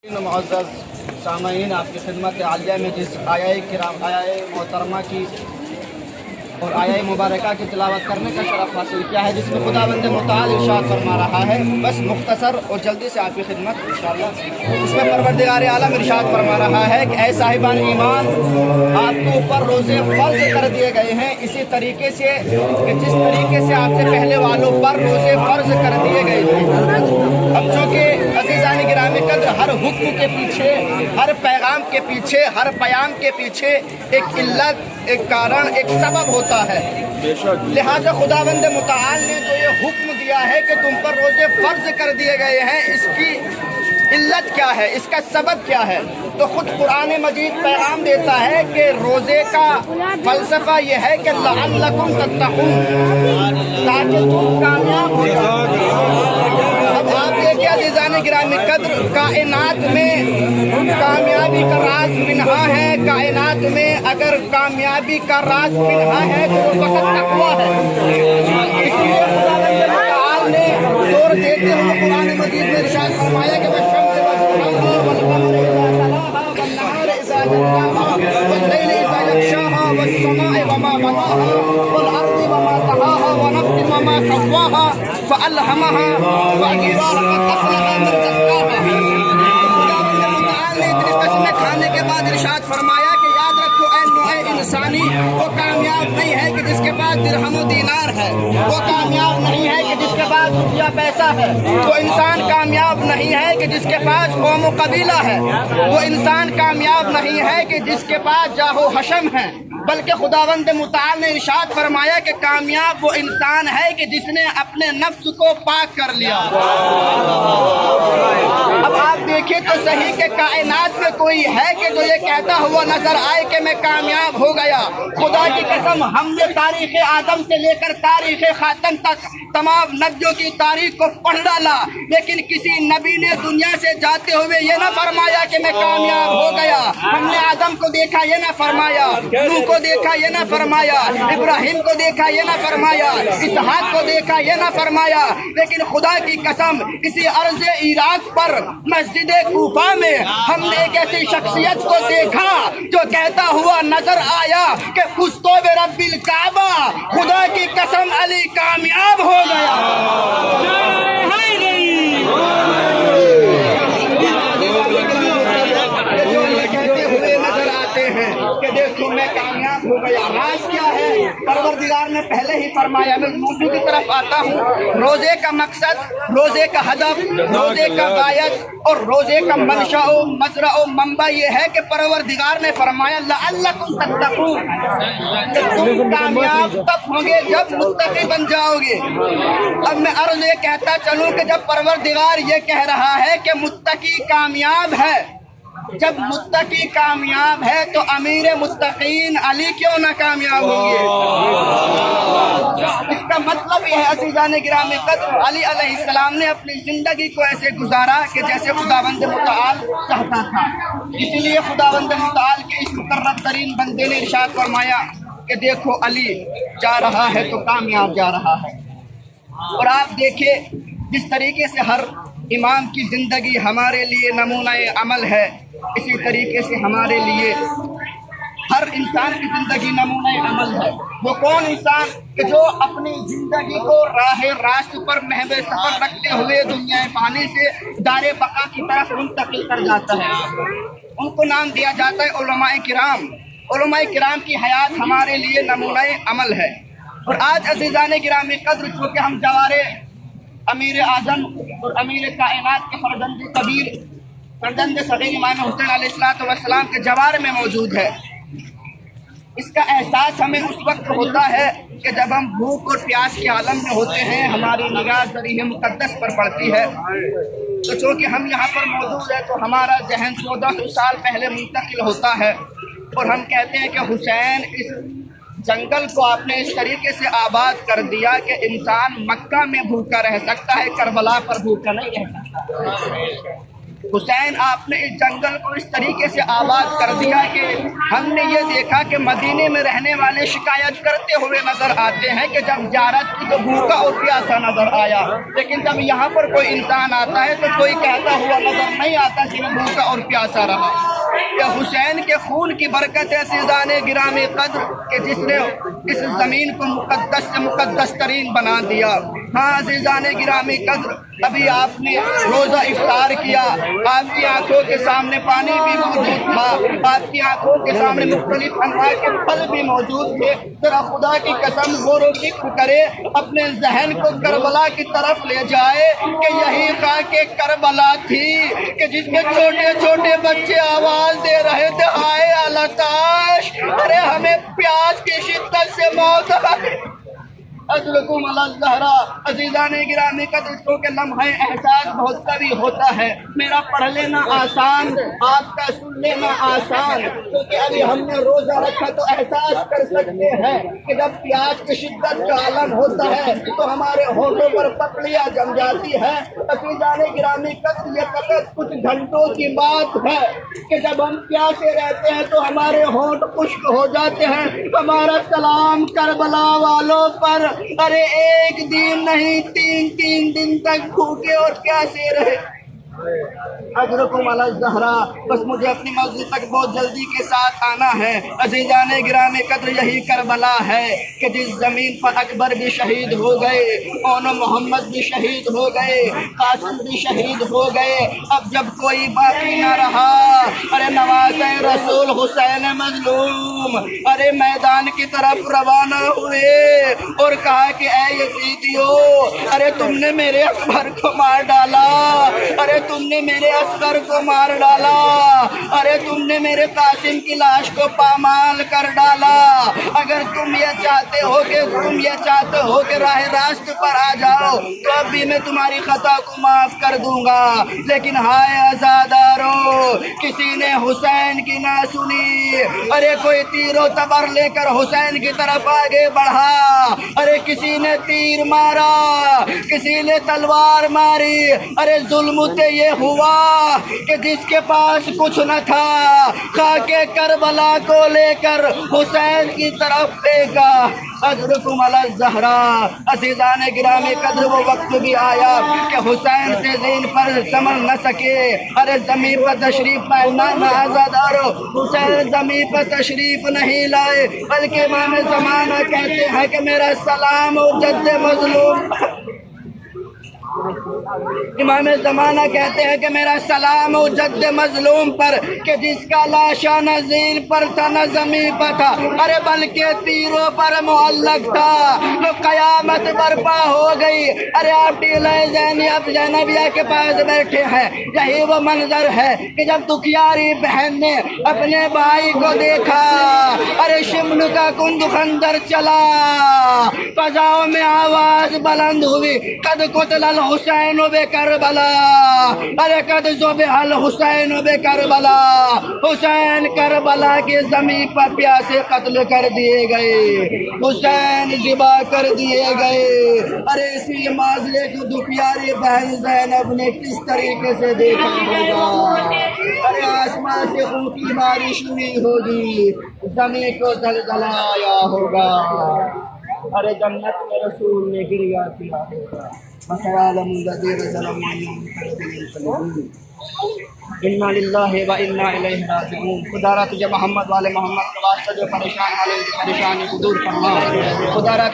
मुअज़्ज़ज़ सामईन, आपकी खिदमत आलिया में जिस आया मोहतरमा की और आया मुबारका की तिलावत करने का शरफ हासिल किया है, जिसमें खुदावंद मुताल इरशाद फरमा रहा है। बस मुख्तसर और जल्दी से आपकी खिदमत इंशाअल्लाह। इसमें परवरदिगार आलम इरशाद फरमा रहा है कि ऐ साहिबान ईमान, आपके ऊपर रोज़े फ़र्ज़ कर दिए गए हैं इसी तरीके से कि जिस तरीके से आपसे पहले वालों पर रोज़े फ़र्ज़ कर दिए गए थे। अब चूँकि अज़ीज़ान गिरामी कद्र, हर हुक्म के पीछे, हर पैगाम के पीछे, हर बयान के पीछे एक इल्लत, एक कारण, एक सबब होता है। लिहाजा खुदावंद मुताल ने जो ये हुक्म दिया है कि तुम पर रोजे फर्ज कर दिए गए हैं, इसकी इल्लत क्या है, इसका सबब क्या है, तो खुद कुरान मजीद पैगाम देता है कि रोजे का फलसफा ये है कि लअल्लकुम तत्तक़ून, ताकि तुम कामयाब हो जाओ। अब आप देखिए अज़ीज़ान गिरामी कद्र, कायनात में कामयाबी का राज मिन्हा है। कायनात में अगर कामयाबी का राज मिन्हा है तो वो वक़्त तक़वा है। इसलिए खुदावंद मुताल ने जोर देते हुए कुरान मजीद में इरशाद फरमाया कि वश्शम्स वल-क़मर वल-नहार इज़ा जल्लाहा वल-लैल इज़ा यग़शाहा वस-समाइ वमा बनाहा वल-अर्दि वमा तहाहा वन-नफ्सिन वमा सव्वाहा फ़अल्हमहा फ़ुजूरहा क़द अफ़लहा मन ज़क्काहा। खुदावंद मुताल ने इस किस्म में खाने के बाद इरशाद फरमाया कि याद रखो ऐ नौए इंसानी, वो कामयाब नहीं है कि जिसके पास दिरहम व दीनार है, वो कामयाब नहीं है कि जिसके पास रुपया पैसा है, वो इंसान कामयाब नहीं है कि जिसके पास कौम व कबीला है, वो इंसान कामयाब नहीं है कि जिसके पास जाहो हशम है, बल्कि खुदावंद मुताल ने इरशाद फरमाया कि कामयाब वो इंसान है कि जिसने अपने नफ्स को पाक कर लिया। अब आप देखिए तो सही कि कायनात में कोई है कि जो ये कहता हुआ नजर आए कि मैं कामयाब हो गया। खुदा की कसम, हमने तारीख आदम से लेकर तारीख खातम तक तमाम नबियों की तारीख को पढ़ डाला, लेकिन किसी नबी ने दुनिया से जाते हुए ये ना फरमाया कि मैं कामयाब हो गया। हमने आदम को देखा, ये ना फरमाया, नूह को देखा, ये ना फरमाया, इब्राहिम को देखा, ये ना फरमाया, इसहाक को देखा, ये ना फरमाया, लेकिन खुदा की कसम किसी अर्ज़ इराक पर मस्जिद कूफा में हमने एक ऐसी शख्सियत को देखा जो कहता हुआ नजर आया कि फुस्तो बे रब्बिल काबा, खुदा की कसम अली कामयाब हो गया। नजर आते हैं कि देखो मैं कामयाब हो गया। राज क्या है? परवरदिगार ने पहले ही फरमाया। मैं मौजू की तरफ आता हूँ। रोजे का मकसद, रोजे का हदफ, रोजे का गायत और रोजे का मंशा ओ मजरा ओ मंबा ये है कि परवरदिगार ने फरमाया लअल्लकुम तत्तक़ून, तुम कामयाब तब होंगे जब मुत्तकी बन जाओगे। अब मैं अर्ज़ ये कहता चलूँ कि जब परवरदिगार ये कह रहा है कि मुत्तकी कामयाब है, जब मुत्तकी कामयाब है तो अमीर मुत्तकीन अली क्यों ना कामयाब होंगे? इसका मतलब यह है अज़ीज़ान गिरामी कद्र, अली अलैहिस्सलाम ने अपनी जिंदगी को ऐसे गुजारा कि जैसे खुदावंद मुताल चाहता था। इसीलिए खुदावंद मुताल के इस मुकर्रम तरीन बंदे ने इरशाद फरमाया कि देखो अली जा रहा है तो कामयाब जा रहा है। और आप देखिए जिस तरीके से हर इमाम की जिंदगी हमारे लिए नमूना अमल है, इसी तरीके से हमारे लिए हर इंसान की जिंदगी नमूना अमल है। वो कौन इंसान कि जो अपनी जिंदगी को राह रास्त पर महवे सफर रखते हुए दुनिया पानी से दारे बका की तरफ मुंतकिल कर जाता है। उनको नाम दिया जाता है उलमाए किराम। उलमाए किराम की हयात हमारे लिए नमूना अमल है। और आज अज़ीज़ान गिरामी कद्र, चूँकि हम जवारे अमीर आज़म और अमीर कायनात के फर्जंद कबीर, फर्जंद सगीर इमाम हुसैन अलैहिस्सलाम के जवार में मौजूद है, इसका एहसास हमें उस वक्त होता है कि जब हम भूख और प्यास के आलम में होते हैं, हमारी निगाह ज़रीए मुक़द्दस पर पड़ती है। तो चूँकि हम यहाँ पर मौजूद है तो हमारा जहन 1400 साल पहले मुंतकिल होता है और हम कहते हैं कि हुसैन इस जंगल को आपने इस तरीके से आबाद कर दिया कि इंसान मक्का में भूखा रह सकता है, करबला पर भूखा नहीं रह सकता। حسین آپ نے اس جنگل کو اس طریقے سے آباد کر دیا کہ ہم نے یہ دیکھا کہ مدینے میں رہنے والے شکایت کرتے ہوئے نظر آتے ہیں کہ جب زیارت کی تو بھوکا اور پیاسا نظر آیا، لیکن جب یہاں پر کوئی انسان آتا ہے تو کوئی کہتا ہوا نظر نہیں آتا کہ وہ بھوکا اور پیاسا رہا۔ یہ حسین کے خون کی برکت ہے عزیزان گرامی قدر کہ جس نے اس زمین کو مقدس سے مقدس ترین بنا دیا۔ ہاں عزیزان گرامی قدر، ابھی آپ نے روزہ افطار کیا، آپ کی آنکھوں کے سامنے پانی بھی موجود تھا، آپ کی آنکھوں کے سامنے مختلف انواع کے پھل بھی موجود تھے۔ ذرا خدا کی قسم غور و فکر کرے، اپنے ذہن کو کربلا کی طرف لے جائے کہ یہی خاک کربلا تھی کہ جس میں چھوٹے چھوٹے بچے آواز دے رہے تھے، ہائے التاش، ارے ہمیں پیاس کی شدت سے موت آئی۔ اجرکم علی الزہرا۔ عزیزان گرامی قدر کہ لمحہ احساس بہت ساری ہوتا ہے، میرا پڑھ لینا آسان، آپ کا سن لینا آسان، کیونکہ ابھی ہم نے روزہ رکھا تو احساس کر سکتے ہیں کہ جب پیاس کی شدت کا عالم ہوتا ہے تو ہمارے ہونٹوں پر پپڑیاں جم جاتی ہے۔ عزیزان گرامی قدر یہ فقط کچھ گھنٹوں کی بات ہے کہ جب ہم پیاسے رہتے ہیں تو ہمارے ہونٹ خشک ہو جاتے ہیں۔ ہمارا سلام کربلا والوں پر، ارے ایک دن نہیں تین دن تک بھوکے اور پیاسے رہے۔ اجرکم علی الزہرا۔ بس مجھے اپنی مسجد تک بہت جلدی کے ساتھ آنا ہے۔ عزیزان گرامی قدر یہی کربلا ہے کہ جس زمین پر اکبر بھی شہید ہو گئے، اون محمد بھی شہید ہو گئے، قاسم بھی شہید ہو گئے، اب جب کوئی باقی نہ رہا، ارے نواز رسول حسین مظلوم ارے میدان کی طرف روانہ ہوئے اور کہا کہ اے یزیدیو، ارے تم نے میرے اکبر کو مار ڈالا، ارے تم نے میرے اصغر کو مار ڈالا، ارے تم نے میرے قاسم کی لاش کو پامال کر ڈالا۔ اگر تم یہ چاہتے ہو کہ راہ راست پر آ جاؤ تو اب بھی میں تمہاری خطا کو معاف کر دوں گا، لیکن ہائے عزادارو، کسی نے حسین کی نہ سنی، ارے کوئی تیر و تبر لے کر حسین کی طرف آگے بڑھا، ارے کسی نے تیر مارا، کسی نے تلوار ماری، ارے ظلم یہ ہوا کہ جس کے پاس کچھ نہ تھا خاک کربلا کو لے کر حسین کی طرف پھینکا۔ اجرکم علی الزہرا۔ عزیزان گرامی قدر وہ وقت بھی آیا کہ حسین سے زین پر سنبھل نہ سکے، ارے زمین پر تشریف پائنا نہ عزادارو، حسین زمین پر تشریف نہیں لائے، بلکہ امام زمانہ کہتے ہیں کہ میرا سلام و جد مظلوم، امام زمانہ کہتے ہیں کہ میرا سلام و جد مظلوم پر کہ جس کا لاشا نہ زین پر تھا نہ زمین پر تھا، ارے بلکہ تیروں پر معلق تھا، تو قیامت برپا ہو گئی۔ ارے آپ ٹیلہ زینبیہ کے پاس بیٹھے ہیں، یہی وہ منظر ہے کہ جب دکھیاری بہن نے اپنے بھائی کو دیکھا، ارے شمل کا کند خنجر چلا، فضاؤں میں آواز بلند ہوئی، قد قتل الحسین بے کربلا، ارے قد ذبح الحسین بے کربلا، حسین کربلا کی زمین پر پیاسے قتل کر دیے گئے، حسین ذبح کر دیے گئے۔ ارے اسی معاملے کو دکھیاری بہن زینب نے کس طریقے سے دیکھا ہوگا، ارے آسمان سے خون کی بارش ہوئی ہوگی، زمین کو زلزلہ آیا ہوگا، ارے جنت میں رسول نے گریا کیا ہوگا۔ فَسَيَعْلَمُ الَّذِينَ ظَلَمُوا أَيُّ مُنقَلَبٍ يَنقَلِبُونَ۔ اِنَّا لِلَّهِ وَإِنَّا إِلَيْهِ رَاجِعُونَ۔ خدا را تجھے محمد والے محمد کے واسطے جو پریشان والے پریشانی کو دور فرما، خدا را